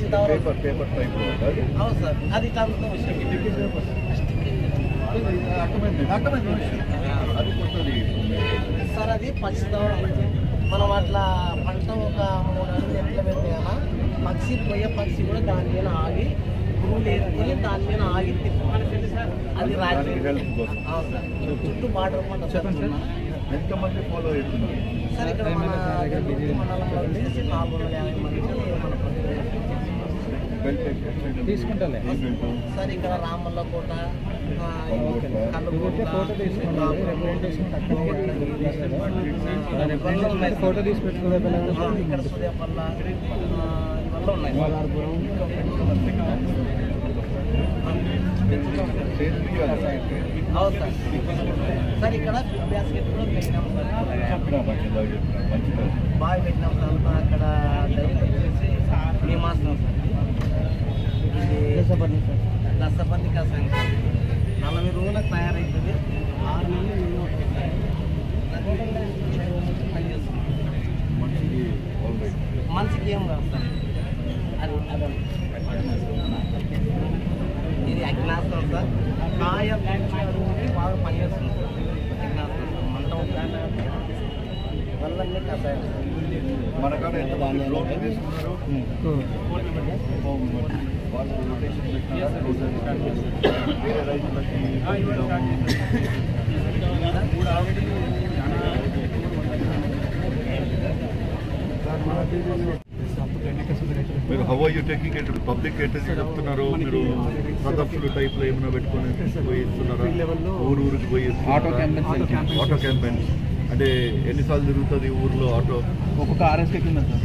Paper type అవును sir, అది ఇట్లా సార్ అది పచ్చి దవడ. మనం అట్లా పంట ఒక 3 అడుగులు ఎట్లా పెట్టేయాలా, పక్షి పోయే పక్షి కూడా దాని మీద ఆగి పురుగులు వేసుకొని దాని మీద ఆగి తిప్పాలి. అది రాజు. అవును సార్, చుట్టూ బార్డర్ ఎంతమంది ఫాలో అవుతున్నారు సార్? ఇక్కడ మన మండలంలో వచ్చేసి 450 మంది తీసుకుంటా సార్. ఇక్కడ రామల్ల కోట, ఫోటో తీసి పెట్టుకునే ఇక్కడ సూర్యాపల్ల ఇవన్నీ ఉన్నాయి. అవును సార్. సార్ ఇక్కడ బాస్కెట్ కూడా పెట్టినాం సార్, బాగా పెట్టినాం సార్. అక్కడ డైరెక్ట్ వచ్చేసి మేము మాస్తాం సార్. దశపర్ణి కసాయం సార్ 40 రోజులకు తయారవుతుంది. 6 నెలలు మనిషికి ఏం కాదు సార్. అది ఇది అగ్నాస్త్రం సార్. కాయ బాగా పనిచేస్తుంది సార్. అగ్నాస్త్రం సార్ మంట వల్లన్నీ కసాయం సార్. మన కాడ ఎంత తీసుకున్నారు? వేరే రైతులకి మీరు how are you taking it? Public ఎట్లా చెప్తున్నారు? మీరు సదస్సులు టైప్లో ఏమైనా పెట్టుకొని పోయి ఇస్తున్నారా? ఊరికి పోయి ఆటో క్యాంపెయిన్ అంటే ఎన్నిసార్లు తిరుగుతుంది ఊర్లో ఆటో? ఒక్కొక్క ఆర్ఎస్కే కింద సార్.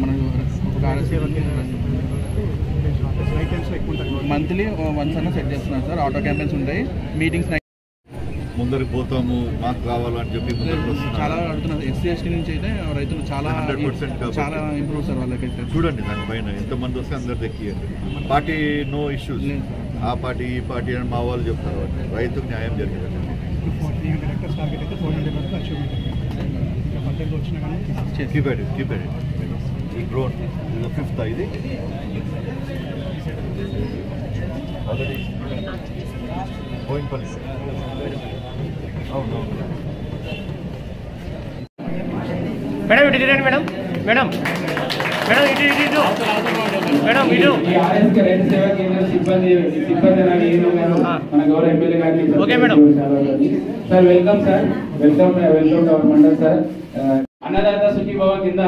మన ఒక్కొక్క ఆర్ఎస్కే మంత్లీ వన్స్ అన్న సెట్ చేస్తున్నారు సార్. ఆటో క్యాంపెయిన్స్ ఉంటాయి, మీటింగ్స్ ముందరికి పోతాము, మాకు కావాలని చెప్పి చాలా అడుగుతున్నారు. ఎస్సీ ఎస్టీ నుంచి అయితే రైతులు చాలా 100% చాలా ఇంప్రూవ్ సార్ వాళ్ళకైతే. చూడండి దానిపైన ఎంతమంది వస్తే అందరు దక్కియండి. పార్టీ నో ఇష్యూస్, ఆ పార్టీ ఈ పార్టీ అని మా వాళ్ళు చెప్తారు. రైతుకు న్యాయం జరిగింది. Keep it. ఈ డ్రోన్ ఇది 5th ఇది ఆల్రెడీ బోయిన్పల్లి. అవును మేడం ఇటు రండి మేడం. మేడం మేడం ఇటు ఇటు ఇటు మేడం ఇటు. మన గౌరవ ఎమ్మెల్యే గారిని okay madam. Sir welcome sir. Welcome to our mandal sir. Annadata Sukhibhava కింద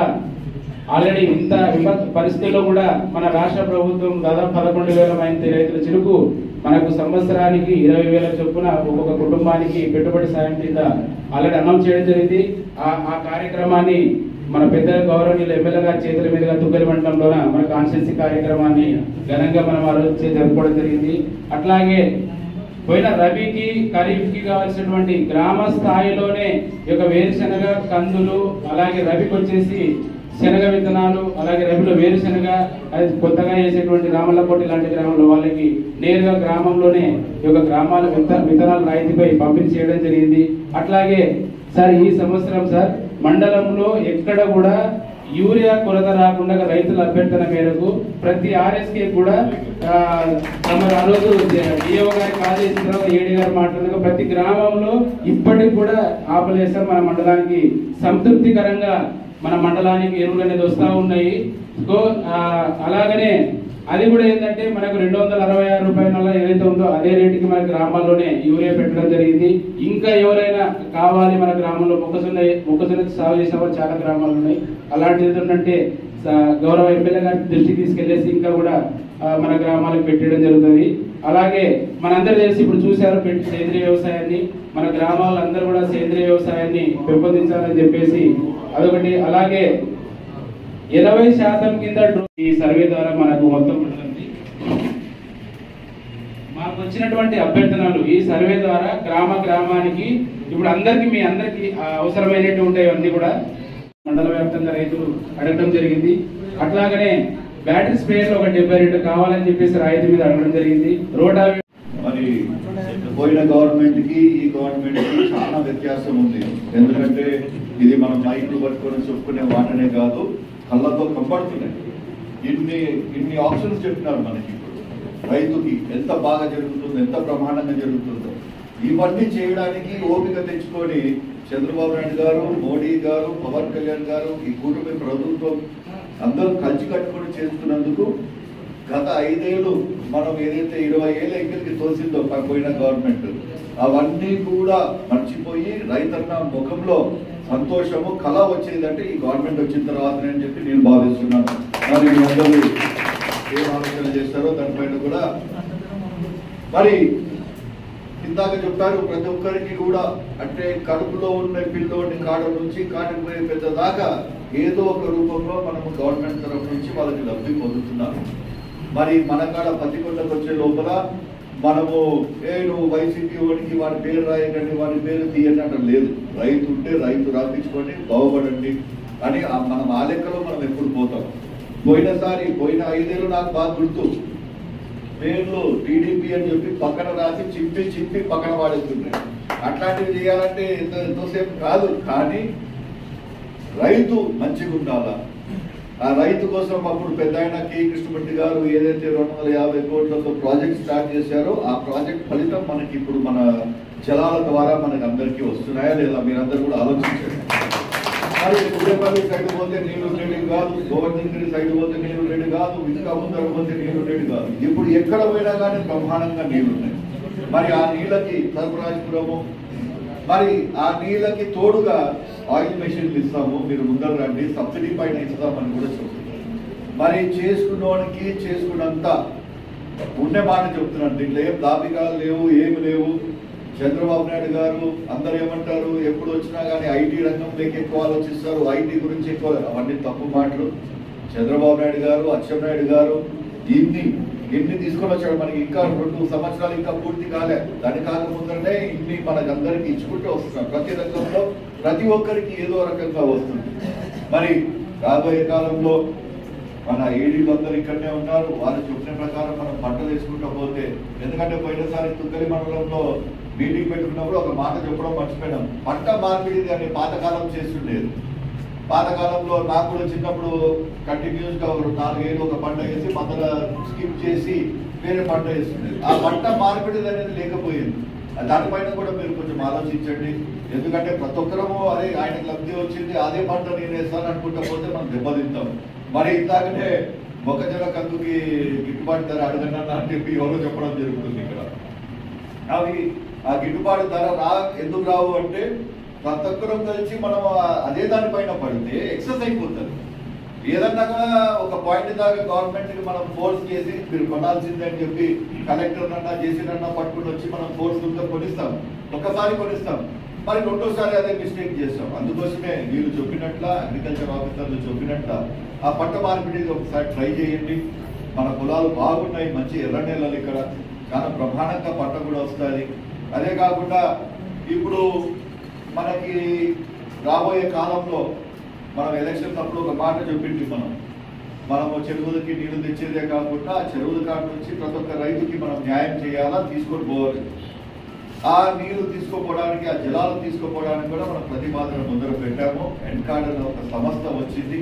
ఆల్రెడీ ఇంత విపత్తు పరిస్థితుల్లో కూడా మన రాష్ట్ర ప్రభుత్వం దాదాపు 11,000 మంది రైతుల చెరుకు మనకు సంవత్సరానికి 20,000 చొప్పున ఒక్కొక్క కుటుంబానికి పెట్టుబడి సాయం కింద ఆల్రెడీ అనౌన్స్ చేయడం జరిగింది. ఆ కార్యక్రమాన్ని మన పెద్ద గౌరవనీయులు ఎమ్మెల్యే గారి చేతుల మీదుగా తుగ్గలి మండలంలోన మన కాన్స్టిట్యూన్సీ కార్యక్రమాన్ని ఘనంగా మనం ఆ రోజు జరుపుకోవడం జరిగింది. అట్లాగే పోయిన రబీకి ఖరీఫ్కి కావాల్సినటువంటి గ్రామ స్థాయిలోనే ఈ యొక్క వేరుశనగ, కందులు, అలాగే రబీకి వచ్చేసి శనగ విత్తనాలు, అలాగే రబీలో వేరుశనగ, అది కొత్తగా వేసేటువంటి రామల్లకోటి లాంటి గ్రామంలో వాళ్ళకి నేరుగా గ్రామంలోనే ఈ యొక్క గ్రామాల విత్తనాల రాయితీపై పంపిణీ చేయడం జరిగింది. అట్లాగే సార్ ఈ సంవత్సరం సార్ మండలంలో ఎక్కడ కూడా యూరియా కొరత రాకుండా రైతుల అభ్యర్థన మేరకు ప్రతి ఆర్ఎస్కే కూడా ఆ రోజు డిఓ గారికి ఆదేశించిన తర్వాత ఏడీ గారు మాట్లాడగా ప్రతి గ్రామంలో ఇప్పటికి కూడా ఆపలేసారు. మన మండలానికి సంతృప్తికరంగా మన మండలానికి ఎరువులు అనేది వస్తూ ఉన్నాయి. అలాగనే అది కూడా ఏంటంటే మనకు 266 రూపాయల ఏదైతే ఉందో అదే రేటుకి మన గ్రామాల్లోనే యూరియా పెట్టడం జరిగింది. ఇంకా ఎవరైనా కావాలి మన గ్రామంలో మొక్కజొన్న సాగు చేసిన వాళ్ళు చాలా గ్రామాలు ఉన్నాయి. అలాంటిది ఏంటంటే గౌరవ ఎమ్మెల్యే గారి దృష్టికి తీసుకెళ్లేసి ఇంకా కూడా మన గ్రామాలకు పెట్టడం జరుగుతుంది. అలాగే మనందరూ తెలిసి ఇప్పుడు చూశారు సేంద్రీయ వ్యవసాయాన్ని, మన గ్రామాల్లో అందరూ కూడా సేంద్రీయ వ్యవసాయాన్ని పెంపొందించాలని చెప్పేసి అదొకటి. అలాగే 80% కింద ఈ సర్వే ద్వారా మనకు మొత్తం మాకు వచ్చినటువంటి అభ్యర్థనలు ఈ సర్వే ద్వారా గ్రామానికి ఇప్పుడు మీ అందరికి అవసరమైనట్టు ఉంటాయి. అన్ని కూడా మండల వ్యాప్తంగా రైతులు అడగడం జరిగింది. అట్లాగనే బ్యాటరీ స్ప్రేయర్లు ఒక 72 కావాలని చెప్పేసి రాయితీ మీద అడగడం జరిగింది. రోటా మరి పోయిన గవర్నమెంట్ కి ఈ గవర్నమెంట్ కి చాలా వ్యత్యాసం ఉంది. ఎందుకంటే ఇది మనం మైక్ పట్టుకొని చెప్పుకునే వాటనే కాదు, కళ్ళతో కనబడుతున్నాయి. ఇన్ని ఆప్షన్స్ చెప్పినారు మనకి. ఇప్పుడు రైతుకి ఎంత బాగా జరుగుతుందో, ఎంత బ్రహ్మాండంగా జరుగుతుందో, ఇవన్నీ చేయడానికి ఓపిక తెచ్చుకొని చంద్రబాబు నాయుడు గారు, మోడీ గారు, పవన్ కళ్యాణ్ గారు, ఈ కూటమి ప్రభుత్వం అందరూ కలిసి కట్టుకొని చేస్తున్నందుకు గత 5 ఏళ్ళు మనం ఏదైతే 20 ఏళ్ళ ఎంగిలికి తోసిందో పోయిన గవర్నమెంట్, అవన్నీ కూడా మర్చిపోయి రైతన్న ముఖంలో సంతోషము కళ వచ్చేదంటే ఈ గవర్నమెంట్ వచ్చిన తర్వాతనే అని చెప్పి నేను భావిస్తున్నాను. మరి మీ అందరూ ఏం ఆలోచన చేస్తారో దానిపైన కూడా మరి ఇందాక చెప్పారు, ప్రతి ఒక్కరికి కూడా అంటే కడుపులో ఉన్న పిల్లోని కాడ నుంచి కాటిపోయే పెద్ద దాకా ఏదో ఒక రూపంలో మనము గవర్నమెంట్ తరఫు నుంచి వాళ్ళకి లబ్ధి పొందుతున్నాం. మరి మన కాడ పత్తికొండకు వచ్చే లోపల మనము నువ్వు వైసీపీ వాడికి వాడి పేరు రాయకండి, వాడి పేరు తీయండి అంటే లేదు. రైతు ఉంటే రైతు రాపించుకోండి, బాగుపడండి అని మనం ఆ లెక్కలో మనం ఎప్పుడు పోతాం. పోయిన 5 ఏళ్ళు నాకు బాగా గుర్తు, పేర్లు టీడీపీ అని చెప్పి పక్కన రాసి చింపి పక్కన వాడేస్తున్నాయి. అట్లాంటివి చేయాలంటే ఎంతోసేపు కాదు, కానీ రైతు మంచిగా ఉండాలా. ఆ రైతు కోసం అప్పుడు పెద్ద ఆయన కె కృష్ణమూర్తి గారు ఏదైతే 250 కోట్లతో ప్రాజెక్ట్ స్టార్ట్ చేశారో ఆ ప్రాజెక్ట్ ఫలితం మనకి ఇప్పుడు మన జలాల ద్వారా మనకి అందరికీ వస్తున్నాయా లేదా మీరందరూ కూడా ఆలోచించండి. మరి గుడేపల్లి సైడ్ పోతే నీళ్లు ఉండేది కాదు, గోవర్ధనగిరి సైడ్ పోతే నీళ్లు ఉండేది కాదు, ఇంకా ముందర పోతే నీళ్లు ఉండేది కాదు. ఇప్పుడు ఎక్కడ పోయినా కానీ బ్రహ్మాండంగా నీళ్లు ఉన్నాయి. మరి ఆ నీళ్ళకి సర్ఫరాజపురము, మరి ఆ నీళ్ళకి తోడుగా ఆయిల్ మెషిన్లు ఇస్తాము, మీరు ముందర రండి, సబ్సిడీ పైన ఇస్తామని కూడా చెప్తున్నారు. మరి చేసుకున్నవానికి చేసుకున్నంత ఉండే మాట చెప్తున్నాను. దీంట్లో ఏం దాబికాలు లేవు, ఏమి లేవు. చంద్రబాబు నాయుడు గారు అందరు ఏమంటారు, ఎప్పుడు వచ్చినా కానీ ఐటీ రంగంలోకి ఎక్కువ ఆలోచిస్తారు, ఐటీ గురించి ఎక్కువ, అవన్నీ తప్పు మాటలు. చంద్రబాబు నాయుడు గారు, అచ్చెన్నాయుడు గారు ఇన్ని తీసుకొని వచ్చాడు. మనకి ఇంకా 2 సంవత్సరాలు ఇంకా పూర్తి కాలే. దాని కాకముందరే ఇన్ని మనకందరికి ఇచ్చుకుంటూ వస్తున్నాం. ప్రతి రంగంలో ప్రతి ఒక్కరికి ఏదో రకంగా వస్తుంది. మరి రాబోయే కాలంలో మన ఏడీలు అందరూ ఇక్కడనే ఉన్నారు. వాళ్ళు చెప్పిన ప్రకారం మనం పంటలు వేసుకుంటూ పోతే, ఎందుకంటే పోయినసారి తుగ్గలి మండలంలో మీటింగ్ పెట్టుకున్నప్పుడు ఒక మాట చెప్పడం మర్చిపోయినాం. పంట మార్పిడి అని పాతకాలం చేస్తుండేది. పాతకాలంలో నాకు కూడా చిన్నప్పుడు కంటిన్యూస్ గా 4 ఏళ్ళు ఒక పంట వేసి మధ్యలో స్కిప్ చేసి వేరే పంట వేస్తుండేది. ఆ పంట మార్పిడి అనేది లేకపోయింది. దానిపైన కూడా మీరు కొంచెం ఆలోచించండి. ఎందుకంటే ప్రతి ఒక్కరము అదే ఆయనకు లబ్ధి వచ్చింది, అదే పంట నేను వేస్తాను అనుకుంటా పోతే మనం దెబ్బతింటాం. మరి ఇందాకనే మొక్కజొన్న కందుకి గిట్టుబాటు ధర అడగండి అని చెప్పి ఎవరో చెప్పడం జరుగుతుంది. ఇక్కడ అవి ఆ గిట్టుబాటు ధర ఎందుకు రావు అంటే ప్రతి ఒక్కరం కలిసి మనం అదే దానిపైన పడితే ఎక్సెస్ అయిపోతుంది. ఏదన్నా ఒక పాయింట్ దాకా గవర్నమెంట్ కి మనం ఫోర్స్ చేసి మీరు కొనాల్సిందే అని చెప్పి కలెక్టర్ అన్నా జేసీనన్నా పట్టుకుని వచ్చి మనం ఫోర్స్ కొనిస్తాం, ఒక్కసారి కొనిస్తాం, మరి రెండోసారి అదే మిస్టేక్ చేస్తాం. అందుకోసమే వీళ్ళు చెప్పినట్ల అగ్రికల్చర్ ఆఫీసర్లు చెప్పినట్ల ఆ పంట మార్పిడి ఒకసారి ట్రై చేయండి. మన పొలాలు బాగున్నాయి, మంచి ఎర్ర నేలలు, ఇక్కడ చాలా బ్రహ్మాండంగా పంట కూడా వస్తుంది. అదే కాకుండా ఇప్పుడు మనకి రాబోయే కాలంలో మనం ఎలక్షన్ అప్పుడు ఒక మాట చెప్పింది, మనము చెరువులకి నీళ్లు తెచ్చేదే కాకుండా ఆ చెరువుల కాడ నుంచి ప్రతి ఒక్క రైతుకి మనం న్యాయం చేయాలా, తీసుకొని పోవాలి. ఆ నీళ్లు తీసుకోపోవడానికి, ఆ జలాలు తీసుకోపోవడానికి కూడా మనం ప్రతిపాదన ముందర పెట్టాము. ఎన్కార్డ్ అనే ఒక సంస్థ వచ్చింది,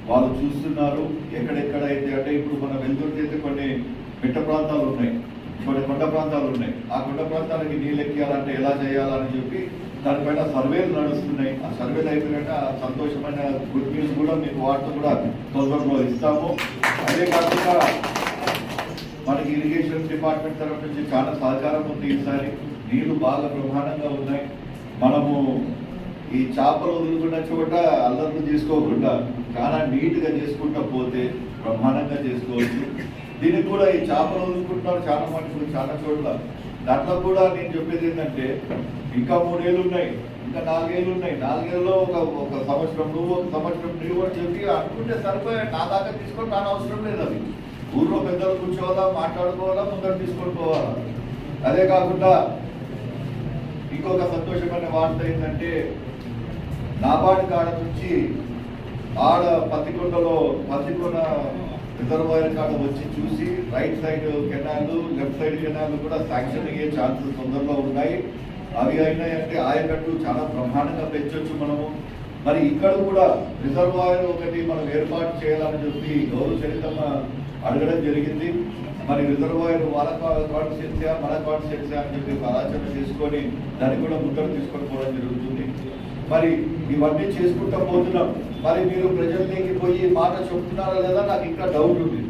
వాళ్ళు చూస్తున్నారు ఎక్కడెక్కడైతే. అంటే ఇప్పుడు మనం వెళ్తుంటే కొన్ని మిట్ట ప్రాంతాలు ఉన్నాయి, కొన్ని కొండ ప్రాంతాలు ఉన్నాయి. ఆ కొండ ప్రాంతాలకి నీళ్ళు ఎక్కియాలంటే ఎలా చేయాలని చెప్పి దానిపైన సర్వేలు నడుస్తున్నాయి. ఆ సర్వేలు అయిపోయినాక సంతోషమైన గుడ్ న్యూస్ కూడా మీకు వాటితో కూడా తొందరలో ఇస్తాము. అదే కాకుండా మనకి ఇరిగేషన్ డిపార్ట్మెంట్ తరఫు నుంచి చాలా సహకారం ఉంది. ఈసారి నీళ్లు బాగా బ్రహ్మాండంగా ఉన్నాయి. మనము ఈ చేపలు వదులుకున్న చోట అల్లర్లు చేసుకోకుండా చాలా నీట్గా చేసుకుంటా పోతే బ్రహ్మాండంగా చేసుకోవచ్చు. దీనికి కూడా ఈ చేపలు వదులుకుంటున్నారు చాలా మటుకు చాలా చోట్ల. దాంట్లో కూడా నేను చెప్పేది ఏంటంటే ఇంకా 3 ఏళ్ళు ఉన్నాయి, ఇంకా 4 ఏళ్ళు ఉన్నాయి. 4 ఏళ్ళలో ఒక సంవత్సరం నువ్వు, ఒక సంవత్సరం నువ్వు అని చెప్పి అనుకుంటే సరిపోయే. నా దాకా తీసుకొని రాని అవసరం లేదు. అది ఊర్లో పెద్దలు కూర్చోవాలా, మాట్లాడుకోవాలా, ముందర తీసుకొని పోవాలా. అదే కాకుండా ఇంకొక సంతోషమైన వార్త ఏంటంటే నాబార్డు కాడ నుంచి ఆడ పత్తికొండ రిజర్వాయర్ కాడ వచ్చి చూసి right side canal, left side canal కూడా శాంక్షన్ అయ్యే ఛాన్సెస్ తొందరలో ఉన్నాయి. అవి అయినాయంటే ఆయకట్టు చాలా బ్రహ్మాండంగా పెంచవచ్చు మనము. మరి ఇక్కడ కూడా రిజర్వాయర్ ఒకటి మనం ఏర్పాటు చేయాలని చెప్పి గౌరవ చరితమ్మ అడగడం జరిగింది. మరి రిజర్వాయర్ వాళ్ళ కాన్స్టిట్యూన్సీ మన కాన్స్టిట్యూన్సీ అని చెప్పి ఆలోచన చేసుకొని దాన్ని కూడా ముద్ర తీసుకొని పోవడం జరుగుతుంది. మరి ఇవన్నీ చేసుకుంటా పోతున్నాం. మరి మీరు ప్రజల్లోకి పోయి మాట చెప్తున్నారా లేదా నాకు ఇంకా డౌట్ ఉంది.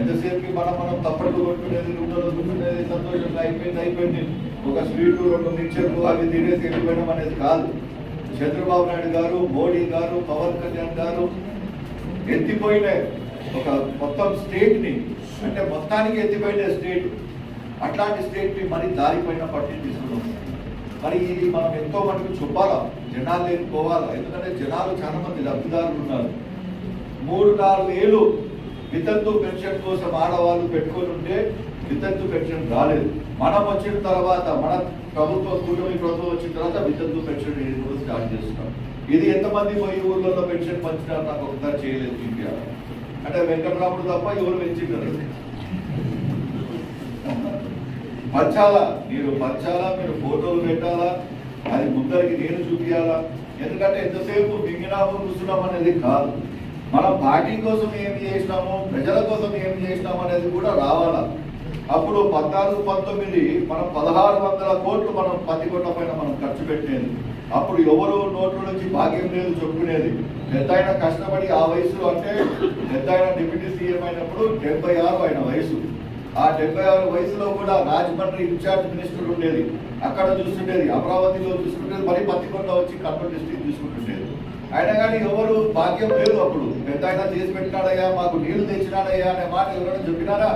ఎంతసేపు మనం తప్పట్లు కొట్టుకునేది, గుండెలు కొట్టుకునేది, సంతోషంగా అయిపోయింది ఒక స్వీటు 2 మిక్చర్లు అవి తినేసి వెళ్ళిపోవడం అనేది కాదు. చంద్రబాబు నాయుడు గారు, మోడీ గారు, పవన్ కళ్యాణ్ గారు ఎత్తిపోయిన ఒక మొత్తం స్టేట్ ని, అంటే మొత్తానికి ఎత్తిపోయిన స్టేట్, అట్లాంటి స్టేట్ ని మరి దారిపైన పట్టి తీసుకున్నాం. మరి ఇది మనం ఎంతో మటుకు చెప్పాలా, జనాలు లేకపోవాలా. ఎందుకంటే జనాలు చాలా మంది లబ్ధిదారులు ఉన్నారు. 3-4 ఏళ్ళు వితంతు పెన్షన్ కోసం ఆడవాళ్ళు పెట్టుకొని ఉంటే వితంతు పెన్షన్ రాలేదు. మనం వచ్చిన తర్వాత, మన ప్రభుత్వం కూటమి ప్రభుత్వం వచ్చిన తర్వాత వితంతు పెన్షన్ కూడా స్టార్ట్ చేస్తున్నాం. ఇది ఎంతమంది పోయి ఊర్లలో పెన్షన్ పంచినారు నాకు ఒకసారి చేయలేదు ఇండియా అంటే వెంకటరాముడు తప్ప ఎవరు పెంచినారు. పంచాలా, మీరు ఫోటోలు పెట్టాలా, అది ముందరికి నేను చూపించాలా. ఎందుకంటే ఎంతసేపు మింగినాము కూర్చున్నాం అనేది కాదు. మనం పార్టీ కోసం ఏం చేసినాము, ప్రజల కోసం ఏం చేసినాము అనేది కూడా రావాలా. అప్పుడు 14-19 మనం 1600 కోట్లు మనం 10 కోట్ల పైన మనం ఖర్చు పెట్టేది. అప్పుడు ఎవరు నోట్ల నుంచి భాగ్యం లేదు చెప్పుకునేది. పెద్దాయన కష్టపడి ఆ వయసులో, అంటే పెద్దాయన డిప్యూటీ సీఎం అయినప్పుడు 76 ఆయన వయసు. ఆ 76 వయసులో కూడా రాజమండ్రి ఇన్ఛార్జ్ మినిస్టర్ ఉండేది, అక్కడ చూస్తుండేది, అమరావతిలో చూసుకుంటేది, మరి పత్తికొండ వచ్చి కర్నూలు డిస్ట్రిక్ట్ చూసుకుంటుండేది. అయినా కానీ ఎవరు భాగ్యం లేదు. అప్పుడు పెద్ద ఆయన చేసి పెట్టినాడయ్యా, మాకు నీళ్లు తెచ్చినాడయ్యా అనే మాట ఎవరైనా చెప్పినారా?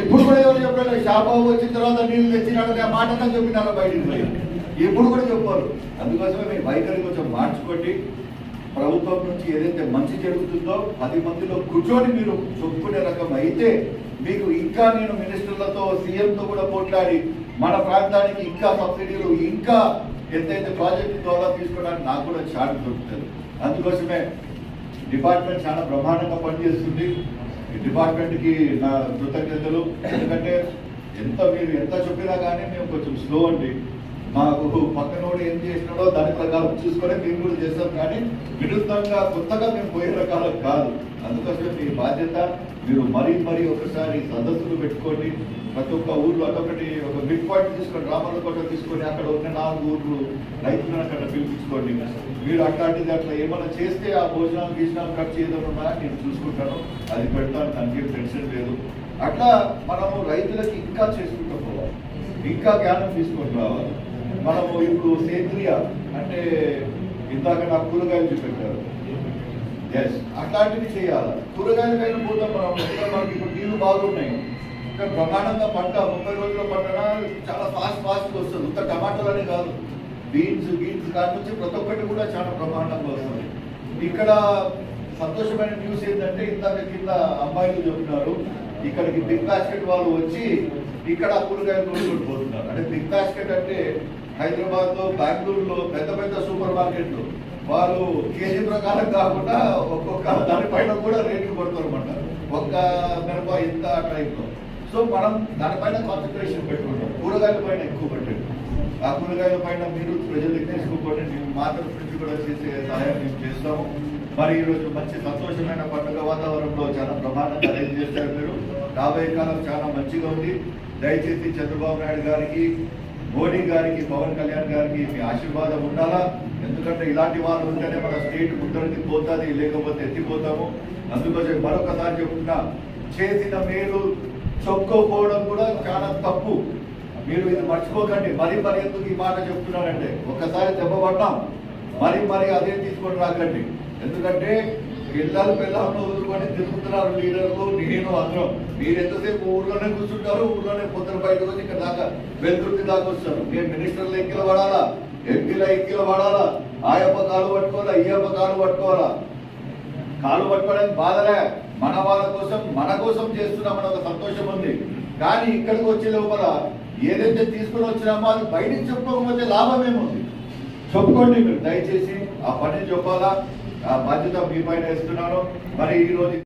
ఇప్పుడు కూడా ఎవరు చెప్పారు? షాబాబు వచ్చిన తర్వాత నీళ్లు తెచ్చినాడనే మాట చెప్పినారా బయటికి పోయి? ఎప్పుడు కూడా చెప్పారు. అందుకోసమే మీ వైఖరి కొంచెం మార్చుకోండి. ప్రభుత్వం నుంచి ఏదైతే మంచి జరుగుతుందో 10 మందిలో కూర్చొని మీరు చెప్పుకునే రకం అయితే మీకు ఇంకా నేను మినిస్టర్లతో, సీఎంతో కూడా పోట్లాడి మన ప్రాంతానికి ఇంకా సబ్సిడీలు, ఇంకా ఎంతైతే ప్రాజెక్టు ద్వారా తీసుకోవడానికి నాకు కూడా ఛాన్స్ దొరుకుతుంది. అందుకోసమే డిపార్ట్మెంట్ చాలా బ్రహ్మాండంగా పనిచేస్తుంది. ఈ డిపార్ట్మెంట్కి నా కృతజ్ఞతలు. ఎందుకంటే మీరు ఎంత చెప్పినా కానీ మేము కొంచెం స్లో అండి. మాకు పక్కనోడు ఏం చేసినాడో దాని ప్రకారం చూసుకొని మేము కూడా చేస్తాం, కానీ వినూత్నంగా కొత్తగా మేము పోయే రకాలు కాదు. అందుకోసమే మీ బాధ్యత. మీరు మరీ ఒకసారి సదస్సులు పెట్టుకోండి. ప్రతి ఒక్క ఊర్లో అదొకటి ఒక బిగ్ పాయింట్ తీసుకొని, రామలకోట తీసుకొని అక్కడ ఉన్న 4 ఊర్లు రైతులను అక్కడ పిలిపించుకోండి. మీరు అట్లాంటిది అట్లా ఏమైనా చేస్తే ఆ భోజనాలు ఖర్చు ఏదైనా ఉన్నా నేను చూసుకుంటాను, అది పెడతాను, దానికి టెన్షన్ లేదు. అట్లా మనము రైతులకి ఇంకా చేసుకుంటూ పోవాలి, ఇంకా జ్ఞానం తీసుకొని రావాలి. మనము ఇప్పుడు సేంద్రియ అంటే ఇందాక నాకు కూరగాయలు చూపెట్టారు, అట్లాంటివి చేయాలి. కూరగాయలకైనా పోతాం మనం. మనకి ఇప్పుడు నీళ్లు బాగున్నాయి, ఇంకా బ్రహ్మాండంగా పంట 30 రోజుల పంటన చాలా ఫాస్ట్గా వస్తుంది. ఇంత టమాటాలనే కాదు, బీన్స్ కాడి నుంచి ప్రతి ఒక్కటి కూడా చాలా బ్రహ్మాండంగా వస్తుంది. ఇక్కడ సంతోషమైన న్యూస్ ఏంటంటే ఇందాక కింద అమ్మాయిలు చెప్తున్నారు, ఇక్కడికి బిగ్ బాస్కెట్ వాళ్ళు వచ్చి ఇక్కడ కూరగాయలు కొనుక్కొని పోతున్నారు. అంటే బిగ్ బాస్కెట్ అంటే హైదరాబాద్ లో, బెంగళూరులో పెద్ద సూపర్ మార్కెట్లు వాళ్ళు కేజీ ప్రకారం కాకుండా ఒక్కొక్క దానిపైన కూడా రేట్లు కొడతారు అన్నమాట. ఒక్క మిరప ఇంత టైప్లో. సో మనం దానిపైన కాన్సన్ట్రేషన్ పెట్టుకుంటాం, కూరగాయల పైన ఎక్కువ పెట్టండి. ఆ కూరగాయల పైన మీరు ప్రజలకు తీసుకోండి. మేము మాత్రం నుంచి కూడా చేసే సహాయం మేము చేస్తాము. మరి ఈరోజు మంచి సంతోషమైన పండుగ వాతావరణంలో చాలా ప్రమాదంగా అరేంజ్ చేశారు మీరు. రాబోయే కాలం చాలా మంచిగా ఉంది. దయచేసి చంద్రబాబు నాయుడు గారికి, మోడీ గారికి, పవన్ కళ్యాణ్ గారికి మీ ఆశీర్వాదం ఉండాలా. ఎందుకంటే ఇలాంటి వాళ్ళు ఉంటేనే మన స్టేట్ ముందరికి పోతుంది, లేకపోతే ఎత్తిపోతాము. అందుకోసం మరొకసారి చెప్తున్నా, చేసిన మేలు చెప్పుకోకపోవడం కూడా చాలా తప్పు. మీరు ఇది మర్చిపోకండి. మరీ ఎందుకు ఈ మాట చెప్తున్నానంటే, ఒక్కసారి దెబ్బపడ్డాం, మరీ అదే తీసుకొని రాకండి. ఎందుకంటే పిల్లలను వదులుకొని తిరుగుతున్నారు లీడర్లు, నేను అందరం. మీరు ఎంతసేపు ఊర్లోనే కూర్చుంటారు, ఊర్లోనే పొద్దున బయటకు వచ్చి ఇక్కడ దాకా వెలుతుర్తి దాకా వస్తారు. మేము మినిస్టర్లు ఎక్కిల పడాలా, ఎంపీల ఎక్కిల పడాలా, ఆయప్ప కాలు పట్టుకోవాలా, ఈయప్ప కాలు పట్టుకోవాలా. కాలు పట్టుకోవడానికి బాధలే, మన కోసం చేస్తున్నామని ఒక సంతోషం ఉంది. కానీ ఇక్కడికి వచ్చే లోపల ఏదైతే తీసుకుని వచ్చినామో అది బయటికి చెప్పుకోకపోతే లాభం ఏముంది? చెప్పుకోండి మీరు దయచేసి. ఆ పని చెప్పాలా, ఆ బాధ్యత మీ పైన ఇస్తున్నాను. మరి ఈరోజు